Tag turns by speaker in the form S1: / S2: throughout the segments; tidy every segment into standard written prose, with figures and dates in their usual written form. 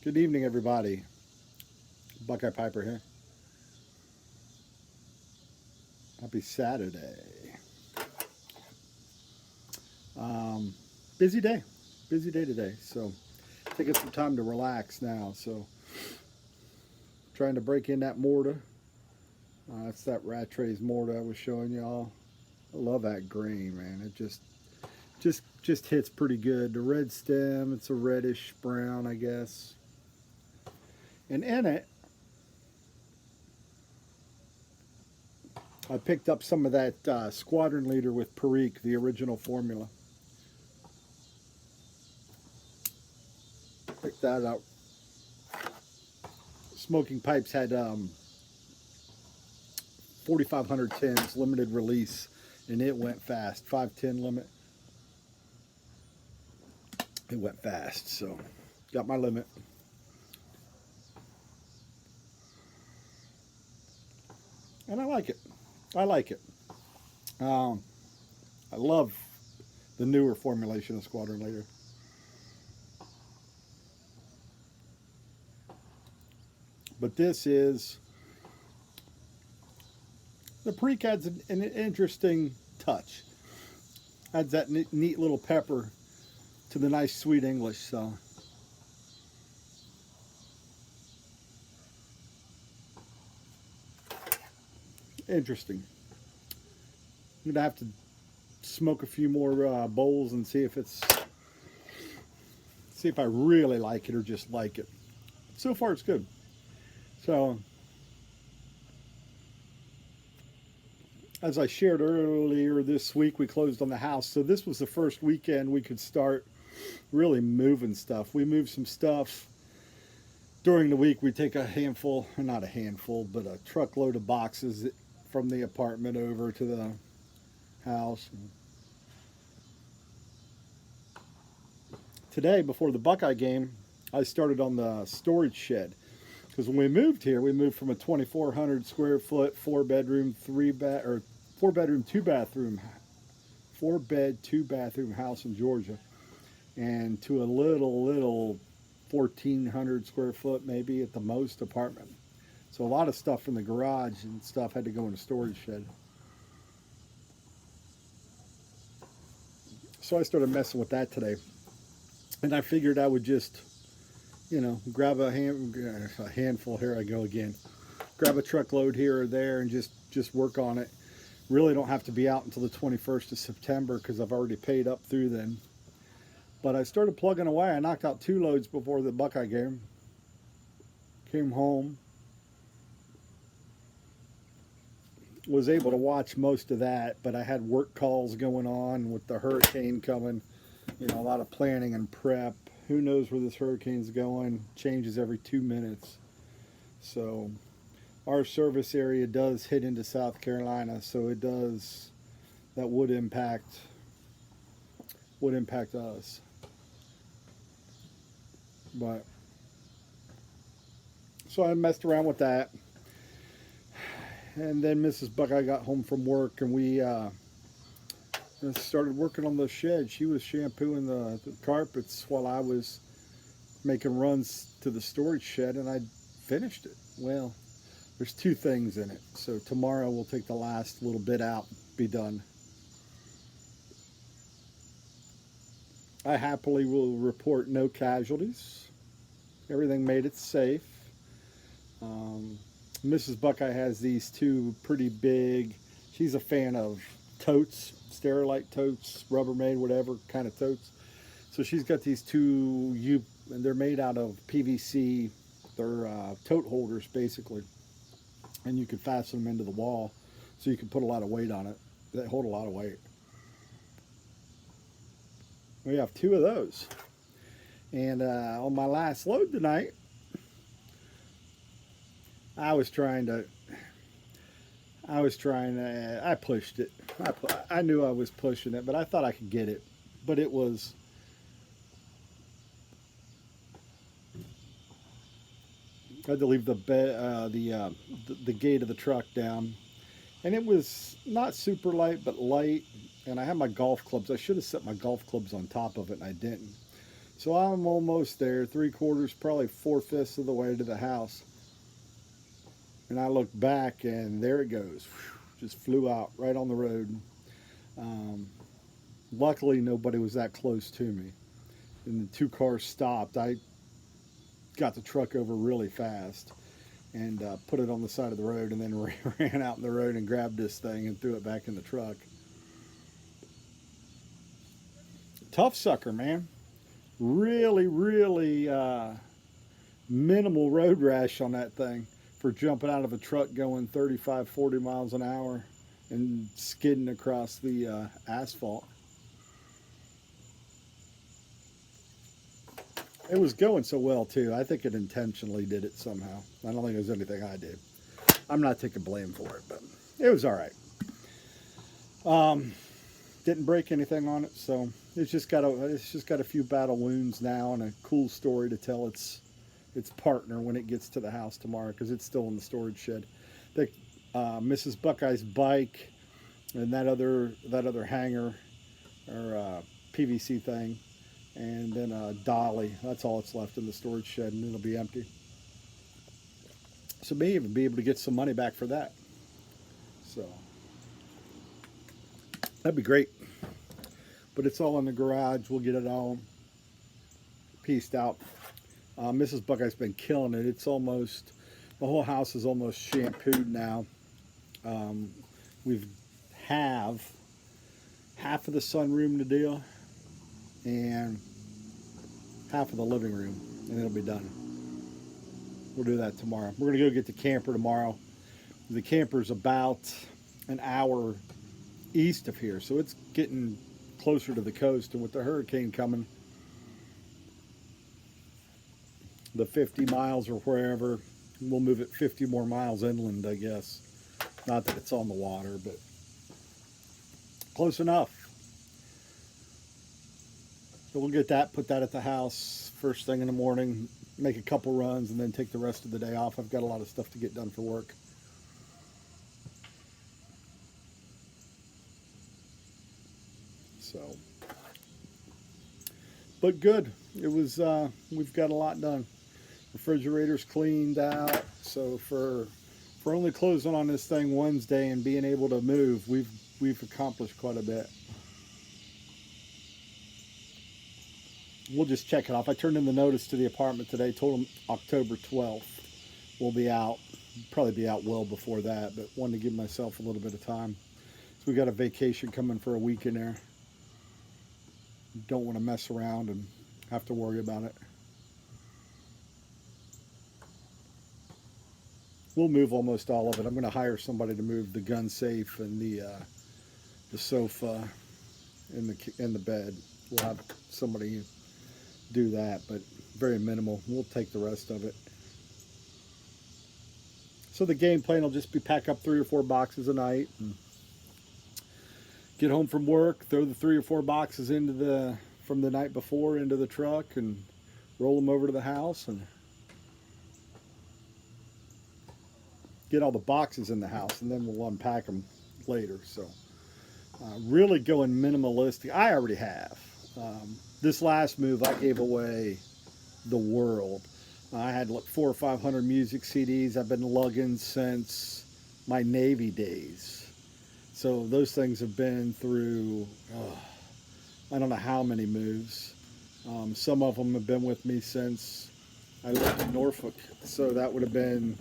S1: Good evening, everybody. Buckeye Piper here. Happy Saturday. Um, busy day. Busy day today. So, taking some time to relax now. So, trying to break in that mortar. That's that Rattray's mortar I was showing y'all. I love that grain, man. It just hits pretty good. The red stem, it's a reddish brown, I guess. And in it, I picked up some of that Squadron Leader with Perique, the original formula. Picked that up. Smoking Pipes had 4,500 tins, limited release, and it went fast. 510 limit. It went fast, so got my limit. And I like it. I like it. Um, I love the newer formulation of Squadron Leader. But this is the Perique adds an interesting touch. Adds that neat little pepper to the nice sweet English. So interesting. I'm gonna have to smoke a few more bowls and see if I really like it or just like it. So far, it's good. So, as I shared earlier this week, we closed on the house. So this was the first weekend we could start really moving stuff. We moved some stuff during the week. We take a handful, not a handful, but a truckload of boxes from the apartment over to the house. Today, before the Buckeye game, I started on the storage shed. Because when we moved here, we moved from a 2,400 square foot, 4 bedroom, 2 bathroom, 4 bed, 2 bathroom house in Georgia, and to a little 1,400 square foot, maybe at the most, apartment. So a lot of stuff from the garage and stuff had to go in a storage shed. So I started messing with that today, and I figured I would just, grab a handful. Here I go again. Grab a truckload here or there and just work on it. Really don't have to be out until the 21st of September because I've already paid up through then. But I started plugging away. I knocked out 2 loads before the Buckeye game. Came home. Was able to watch most of that, but I had work calls going on with the hurricane coming. A lot of planning and prep. Who knows where this hurricane's going? Changes every 2 minutes. So our service area does hit into South Carolina, so it does, that would impact us. But so I messed around with that. And then Mrs. Buckeye got home from work, and we started working on the shed. She was shampooing the carpets while I was making runs to the storage shed, and I finished it. Well, there's 2 things in it. So tomorrow we'll take the last little bit out, be done. I happily will report no casualties. Everything made it safe. Mrs. Buckeye has these 2 pretty big, she's a fan of totes, Sterilite totes, Rubbermaid, whatever kind of totes. So she's got these 2, and they're made out of PVC. They're tote holders, basically. And you can fasten them into the wall, so you can put a lot of weight on it. They hold a lot of weight. We have 2 of those. And on my last load tonight, I pushed it. I knew I was pushing it, but I thought I could get it. But it was, I had to leave the gate of the truck down, and it was not super light, but light. And I had my golf clubs. I should have set my golf clubs on top of it, and I didn't. So I'm almost there, 3/4, probably 4/5 of the way to the house. And I look back and there it goes. Just flew out right on the road. Um, Luckily, nobody was that close to me. And the two cars stopped. I got the truck over really fast and put it on the side of the road, and then ran out in the road and grabbed this thing and threw it back in the truck. Tough sucker, man. Really, really minimal road rash on that thing for jumping out of a truck going 35, 40 miles an hour and skidding across the asphalt. It was going so well, too. I think it intentionally did it somehow. I don't think it was anything I did. I'm not taking blame for it, but it was all right. Didn't break anything on it, so it's just got a few battle wounds now and a cool story to tell its partner when it gets to the house tomorrow, because it's still in the storage shed. The Mrs. Buckeye's bike and that other hanger or PVC thing, and then a dolly. That's all that's left in the storage shed, and it'll be empty. So may even be able to get some money back for that. So that'd be great. But it's all in the garage. We'll get it all pieced out. Mrs. Buckeye's been killing it. It's almost, the whole house is almost shampooed now. We've half of the sunroom to do, and half of the living room, and it'll be done. We'll do that tomorrow. We're going to go get the camper tomorrow. The camper's about an hour east of here, so it's getting closer to the coast, and with the hurricane coming, the 50 miles or wherever, we'll move it 50 more miles inland, I guess. Not that it's on the water, but close enough. So we'll get that, put that at the house first thing in the morning, make a couple runs, and then take the rest of the day off. I've got a lot of stuff to get done for work. So, but good. It was, we've got a lot done. Refrigerator's cleaned out. So for only closing on this thing Wednesday and being able to move, we've accomplished quite a bit. We'll just check it off. I turned in the notice to the apartment today, told them October 12th. We'll be out, probably be out well before that, but wanted to give myself a little bit of time. So we got a vacation coming for a week in there. Don't want to mess around and have to worry about it. We'll move almost all of it. I'm going to hire somebody to move the gun safe and the sofa and the bed. We'll have somebody do that, but very minimal. We'll take the rest of it. So the game plan will just be pack up 3 or 4 boxes a night and get home from work, throw the 3 or 4 boxes from the night before into the truck and roll them over to the house and get all the boxes in the house, and then we'll unpack them later. So really going minimalistic. I already have. This last move, I gave away the world. I had like 400 or 500 music CDs I've been lugging since my Navy days. So those things have been through, I don't know how many moves. Some of them have been with me since I lived in Norfolk. So that would have been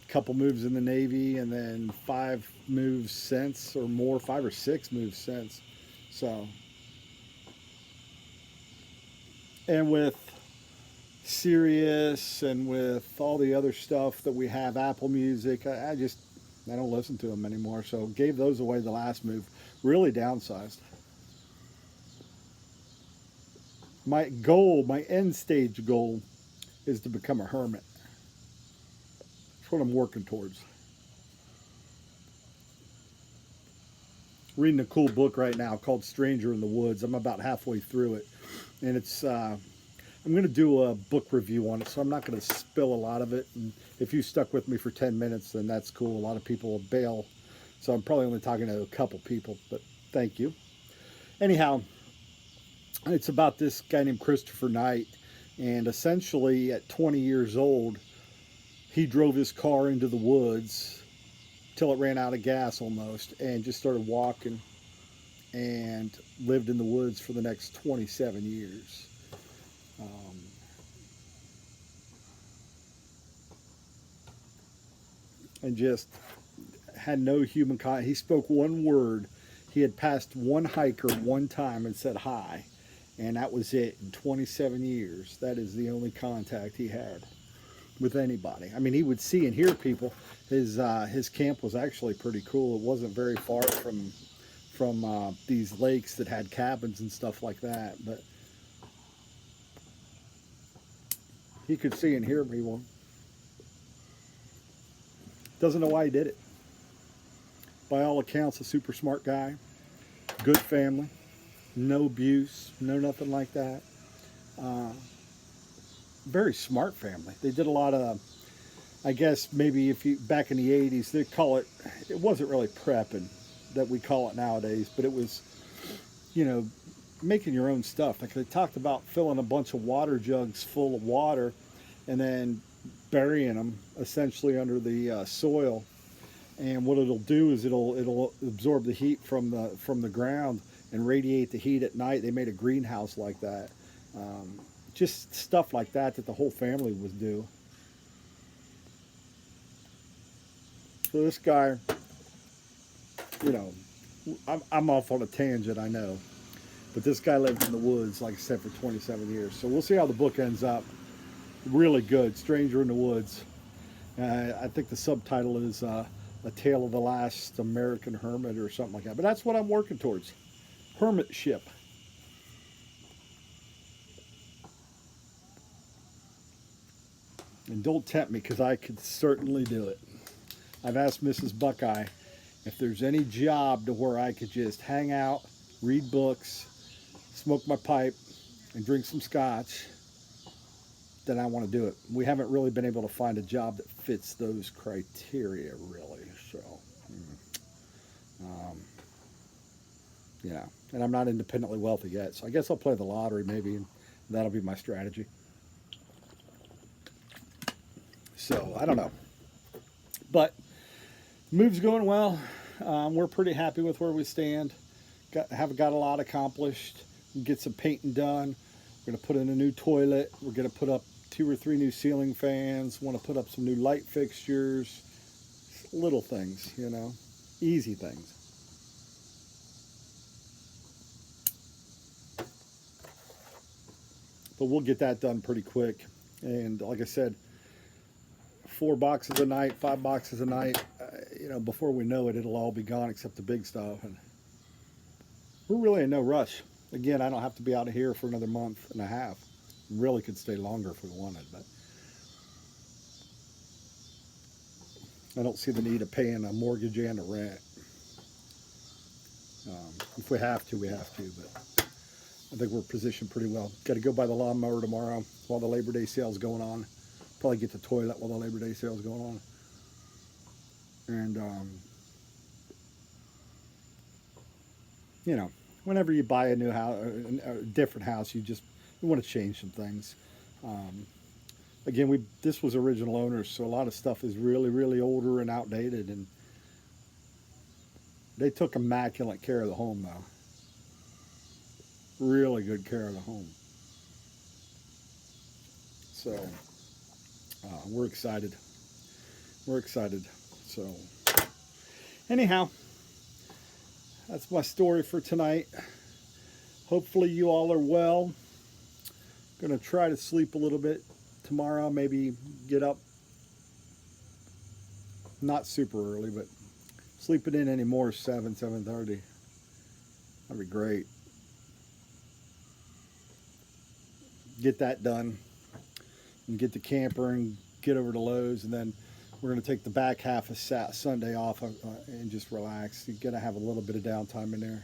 S1: a couple moves in the Navy, and then 5 moves since, or more, 5 or 6 moves since. So, and with Sirius and with all the other stuff that we have, Apple Music, I don't listen to them anymore. So gave those away the last move. Really downsized. My goal, my end stage goal, is to become a hermit. That's what I'm working towards. Reading a cool book right now called Stranger in the Woods. I'm about halfway through it. And it's, I'm going to do a book review on it, so I'm not going to spill a lot of it. And if you stuck with me for 10 minutes, then that's cool. A lot of people will bail. So I'm probably only talking to a couple people, but thank you. Anyhow, It's about this guy named Christopher Knight, and essentially at 20 years old, he drove his car into the woods till it ran out of gas almost, and just started walking and lived in the woods for the next 27 years. Um, and just had no human contact. He spoke one word. He had passed one hiker one time and said hi, and that was it in 27 years. That is the only contact he had with anybody. I mean, he would see and hear people. His camp was actually pretty cool. It wasn't very far from these lakes that had cabins and stuff like that, but he could see and hear people. Doesn't know why he did it. By all accounts, a super smart guy, good family, no abuse, no nothing like that. Uh, Very smart family. They did a lot of, I guess maybe if you back in the 80s, they call it. It wasn't really prepping that we call it nowadays, but it was, you know, making your own stuff. Like they talked about filling a bunch of water jugs full of water, and then burying them essentially under the soil. And what it'll do is it'll absorb the heat from the ground and radiate the heat at night. They made a greenhouse like that. Just stuff like that that the whole family would do. So this guy, you know, I'm off on a tangent, I know, but this guy lived in the woods, like I said, for 27 years. So we'll see how the book ends up. Really good, Stranger in the Woods. I think the subtitle is A Tale of the Last American Hermit or something like that. But that's what I'm working towards. Hermitship. And don't tempt me, because I could certainly do it. I've asked Mrs. Buckeye if there's any job to where I could just hang out, read books, smoke my pipe, and drink some scotch, then I want to do it. We haven't really been able to find a job that fits those criteria, really. So, yeah. And I'm not independently wealthy yet, so I guess I'll play the lottery maybe, and that'll be my strategy. So, I don't know. But the move's going well. We're pretty happy with where we stand. Have got a lot accomplished. Get some painting done. We're going to put in a new toilet. We're going to put up 2 or 3 new ceiling fans. Want to put up some new light fixtures. Little things, you know. Easy things. But we'll get that done pretty quick. And like I said, 4 boxes a night, 5 boxes a night. You know, before we know it, it'll all be gone except the big stuff. And we're really in no rush. Again, I don't have to be out of here for another month and a half. Really could stay longer if we wanted, but I don't see the need of paying a mortgage and a rent. If we have to, we have to, but I think we're positioned pretty well. Got to go buy the lawnmower tomorrow while the Labor Day sale's going on. Probably get the toilet while the Labor Day sale's going on. And, you know, whenever you buy a new house, a different house, you want to change some things. Again, this was original owners, so a lot of stuff is really, really older and outdated, and they took immaculate care of the home, though. Really good care of the home. So we're excited. We're excited. So anyhow, that's my story for tonight. Hopefully you all are well. Gonna try to sleep a little bit tomorrow. Maybe get up not super early, but sleeping in anymore 7:30. That'd be great. Get that done and get the camper and get over to Lowe's, and then we're going to take the back half of Sunday off and just relax. You're going to have a little bit of downtime in there.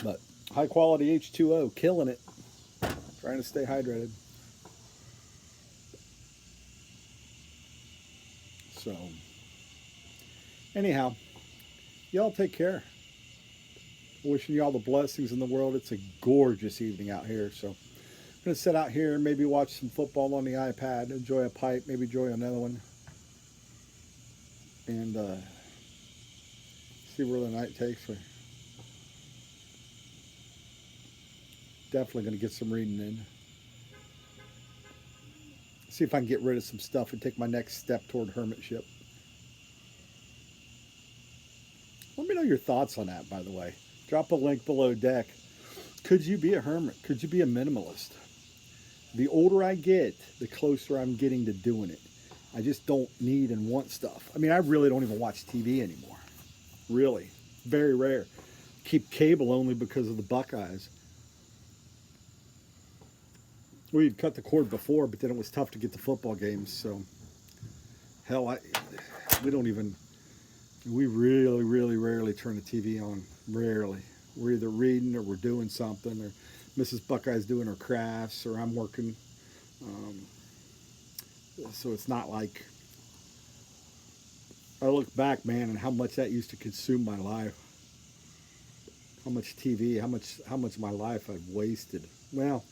S1: But high quality H2O, killing it. Trying to stay hydrated. So, anyhow, y'all take care. Wishing you all the blessings in the world. It's a gorgeous evening out here, so I'm going to sit out here and maybe watch some football on the iPad, enjoy a pipe, maybe enjoy another one, and see where the night takes me. Definitely going to get some reading in. See if I can get rid of some stuff and take my next step toward hermitship. Let me know your thoughts on that, by the way. Drop a link below deck. Could you be a hermit? Could you be a minimalist? The older I get, the closer I'm getting to doing it. I just don't need and want stuff. I mean, I really don't even watch TV anymore. Really. Very rare. Keep cable only because of the Buckeyes. We'd cut the cord before, but then it was tough to get the football games. So, hell, we don't even, we really, really rarely turn the TV on. Rarely. We're either reading or we're doing something, or Mrs. Buckeye's doing her crafts, or I'm working. So it's not like, I look back, man, and how much that used to consume my life. How much TV, how much of my life I've wasted. Well,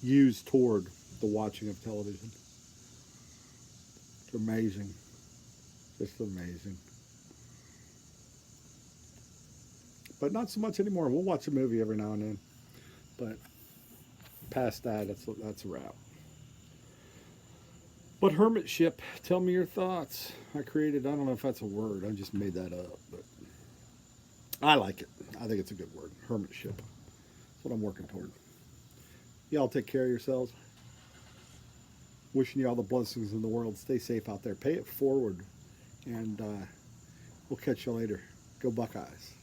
S1: used toward the watching of television. It's amazing. Just amazing. But not so much anymore. We'll watch a movie every now and then. But past that, that's a wrap. But hermitship, tell me your thoughts. I don't know if that's a word. I just made that up. But I like it. I think it's a good word. Hermitship. That's what I'm working toward. Y'all take care of yourselves. Wishing you all the blessings in the world. Stay safe out there. Pay it forward. And we'll catch you later. Go Buckeyes.